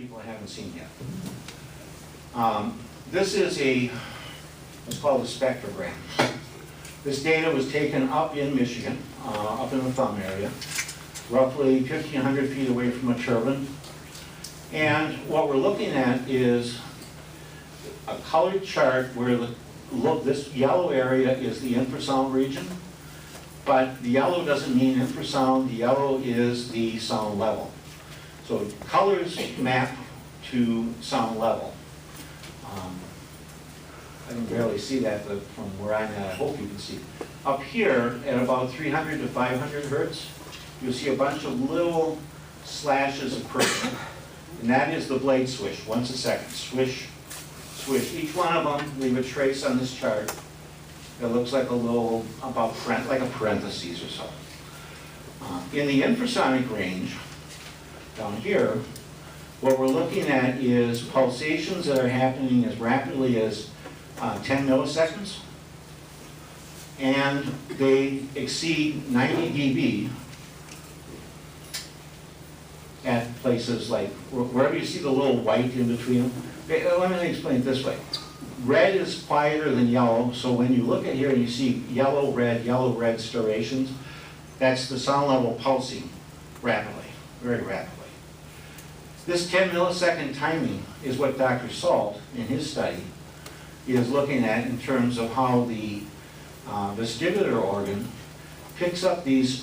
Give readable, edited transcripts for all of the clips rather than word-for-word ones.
people haven't seen yet. This is what's called a spectrogram. This data was taken up in Michigan, up in the Thumb area, roughly 1,500 feet away from a turbine. And what we're looking at is a colored chart where this yellow area is the infrasound region, but the yellow doesn't mean infrasound, the yellow is the sound level. So colors map to sound level. I can barely see that, but from where I'm at, I hope you can see. Up here, at about 300 to 500 hertz, you'll see a bunch of little slashes of purple. And that is the blade swish, once a second. Swish, swish. Each one of them leave a trace on this chart that looks like a little, like a parentheses or so. In the infrasonic range, down here, what we're looking at is pulsations that are happening as rapidly as 10 milliseconds, and they exceed 90 dB at places like, wherever you see the little white in between them. Let me explain it this way. Red is quieter than yellow, so when you look at here and you see yellow, red striations, that's the sound level pulsing rapidly, very rapidly. This 10 millisecond timing is what Dr. Salt, in his study, is looking at in terms of how the vestibular organ picks up these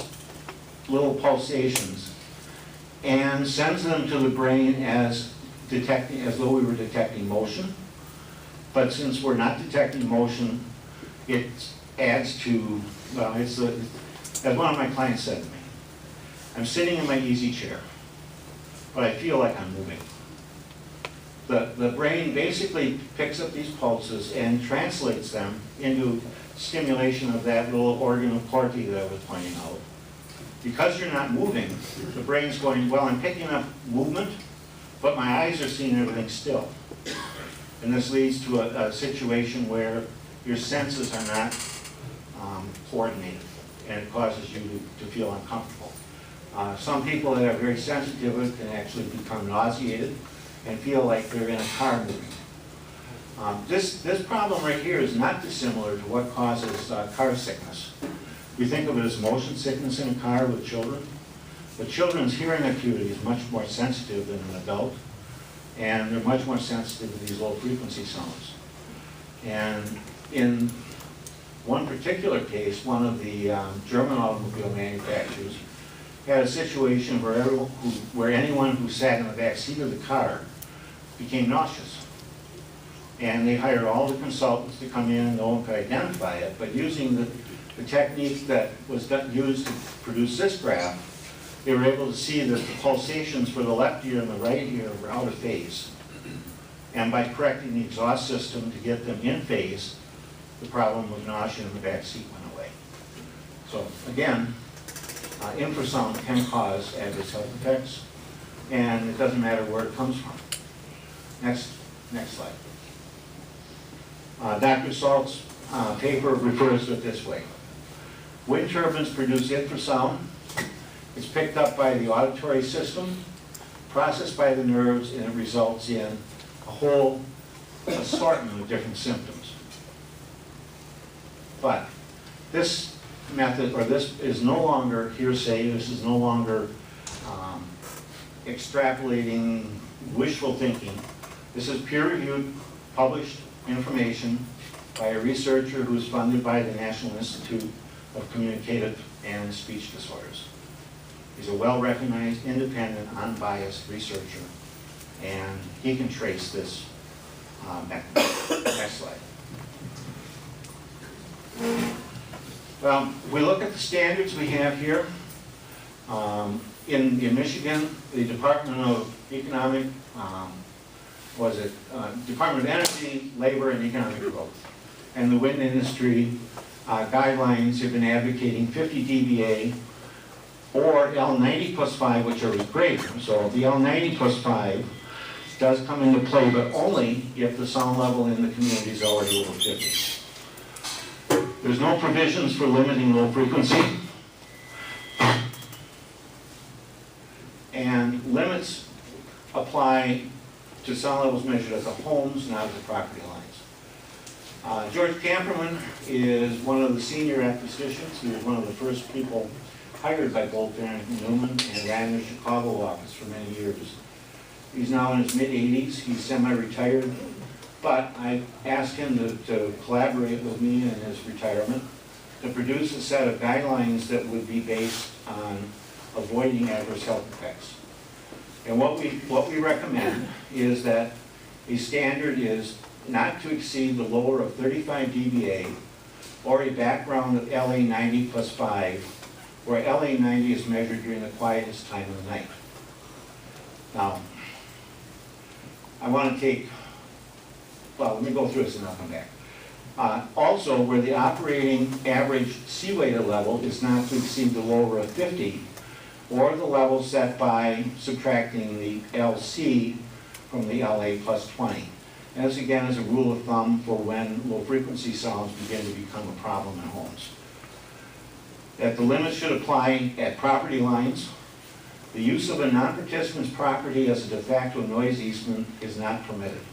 little pulsations and sends them to the brain as though we were detecting motion. But since we're not detecting motion, it adds to, well, as one of my clients said to me, I'm sitting in my easy chair, but I feel like I'm moving. The brain basically picks up these pulses and translates them into stimulation of that little organ of Corti that I was pointing out. Because you're not moving, the brain's going, well, I'm picking up movement, but my eyes are seeing everything still. And this leads to a situation where your senses are not coordinated, and it causes you to feel uncomfortable. Some people that are very sensitive to it can actually become nauseated and feel like they're in a car moving. This problem right here is not dissimilar to what causes car sickness. We think of it as motion sickness in a car with children. But children's hearing acuity is much more sensitive than an adult, and they're much more sensitive to these low frequency sounds. And in one particular case, one of the German automobile manufacturers had a situation where anyone who sat in the back seat of the car became nauseous. And they hired all the consultants to come in and no one could identify it, but using the technique that was used to produce this graph, they were able to see that the pulsations for the left ear and the right ear were out of phase. And by correcting the exhaust system to get them in phase, the problem of nausea in the back seat went away. So again, infrasound can cause adverse health effects, and it doesn't matter where it comes from. Next slide. Dr. Salt's paper refers to it this way. Wind turbines produce infrasound. It's picked up by the auditory system, processed by the nerves, and it results in a whole assortment of different symptoms. But this method, or this is no longer hearsay, this is no longer extrapolating wishful thinking. This is peer-reviewed, published information by a researcher who is funded by the National Institute of Communicative and Speech Disorders. He's a well-recognized, independent, unbiased researcher, and he can trace this mechanism. Next slide. Well, we look at the standards we have here. In Michigan, the Department of Economic, Department of Energy, Labor, and Economic Growth, and the wind industry guidelines have been advocating 50 dBA or L90 plus 5, which are greater. So the L90 plus 5 does come into play, but only if the sound level in the community is already over 50. There's no provisions for limiting low frequency. And limits apply apply to sound levels measured at the homes, not at the property lines. George Camperman is one of the senior acquisitions. He was one of the first people hired by Goldfarb and Newman and ran the Chicago office for many years. He's now in his mid-80s. He's semi-retired, but I asked him to collaborate with me in his retirement to produce a set of guidelines that would be based on avoiding adverse health effects. And what we recommend is that a standard is not to exceed the lower of 35 dBA or a background of LA 90 plus 5, where LA 90 is measured during the quietest time of the night. Now, I want to take, well, let me go through this and I'll come back. Also, where the operating average C-weighted level is not to exceed the lower of 50, or the level set by subtracting the LC from the LA plus 20. And this again is a rule of thumb for when low frequency sounds begin to become a problem in homes. That the limits should apply at property lines. The use of a non-participant's property as a de facto noise easement is not permitted.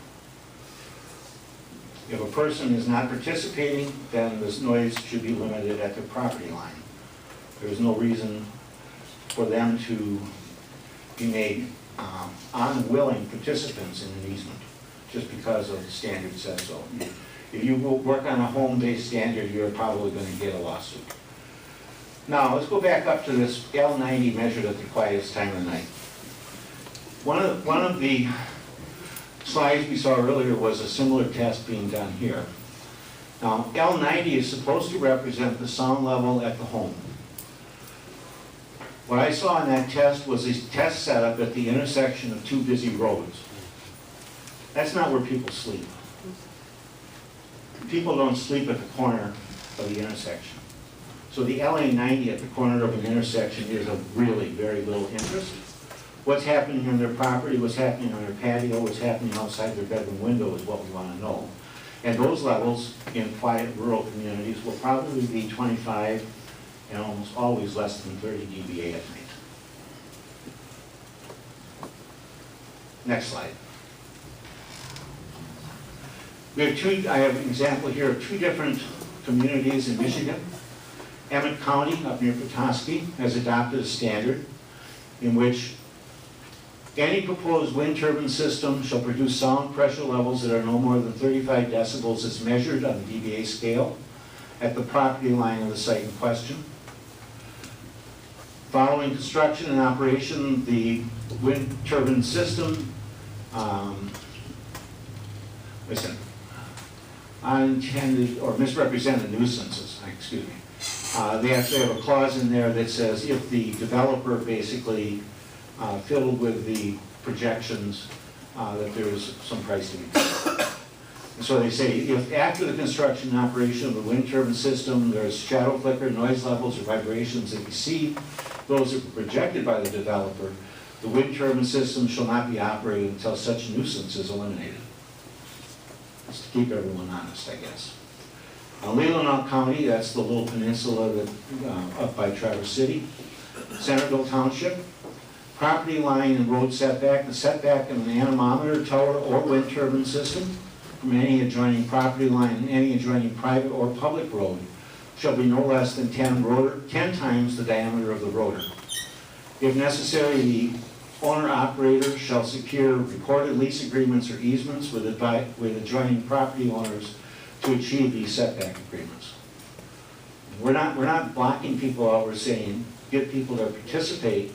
If a person is not participating, then this noise should be limited at the property line. There's no reason for them to be made unwilling participants in an easement, just because of the standard says so. If you work on a home-based standard, you're probably going to get a lawsuit. Now, let's go back up to this L90 measured at the quietest time of the night. One of the slides we saw earlier was a similar test being done here. Now, L90 is supposed to represent the sound level at the home. What I saw in that test was a test setup at the intersection of two busy roads. That's not where people sleep. People don't sleep at the corner of the intersection. So the LA 90 at the corner of an intersection is of really very little interest. What's happening on their property, what's happening on their patio, what's happening outside their bedroom window is what we want to know. And those levels in quiet rural communities will probably be 25 and almost always less than 30 dBA at night. Next slide. I have an example here of two different communities in Michigan. Emmett County, up near Pt6, has adopted a standard in which any proposed wind turbine system shall produce sound pressure levels that are no more than 35 decibels as measured on the dBA scale at the property line of the site in question. Following construction and operation, the wind turbine system unintended or misrepresented nuisances, excuse me. They actually have a clause in there that says if the developer basically fiddled with the projections, that there's some price to be paid. And so they say if after the construction and operation of the wind turbine system, there's shadow flicker, noise levels, or vibrations that exceed those that were projected by the developer, the wind turbine system shall not be operated until such nuisance is eliminated. Just to keep everyone honest, I guess. Leelanau County, that's the little peninsula that, up by Traverse City. Centerville Township, property line and road setback, the setback of an anemometer tower or wind turbine system from any adjoining property line and any adjoining private or public road shall be no less than 10 times the diameter of the rotor. If necessary, the owner-operator shall secure recorded lease agreements or easements with adjoining property owners to achieve these setback agreements. We're not blocking people out, we're saying get people to participate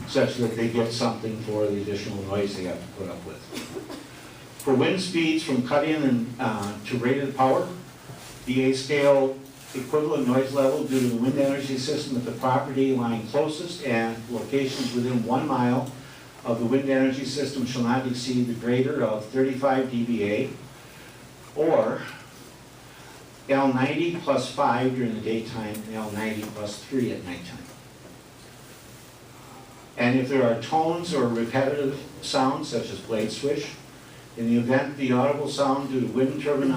such that they get something for the additional noise they have to put up with. For wind speeds from cut-in and to rated power, the A-scale equivalent noise level due to the wind energy system at the property lying closest and locations within 1 mile of the wind energy system shall not exceed the greater of 35 dBA or L90 plus 5 during the daytime and L90 plus 3 at nighttime. And if there are tones or repetitive sounds such as blade swish, in the event the audible sound due to wind turbine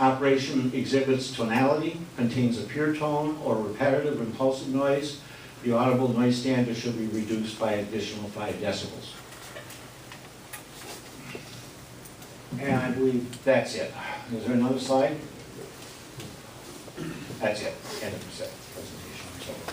operation exhibits tonality, contains a pure tone or repetitive impulsive noise, the audible noise standard should be reduced by additional 5 decibels. And I believe that's it. Is there another slide? That's it, end of the presentation. So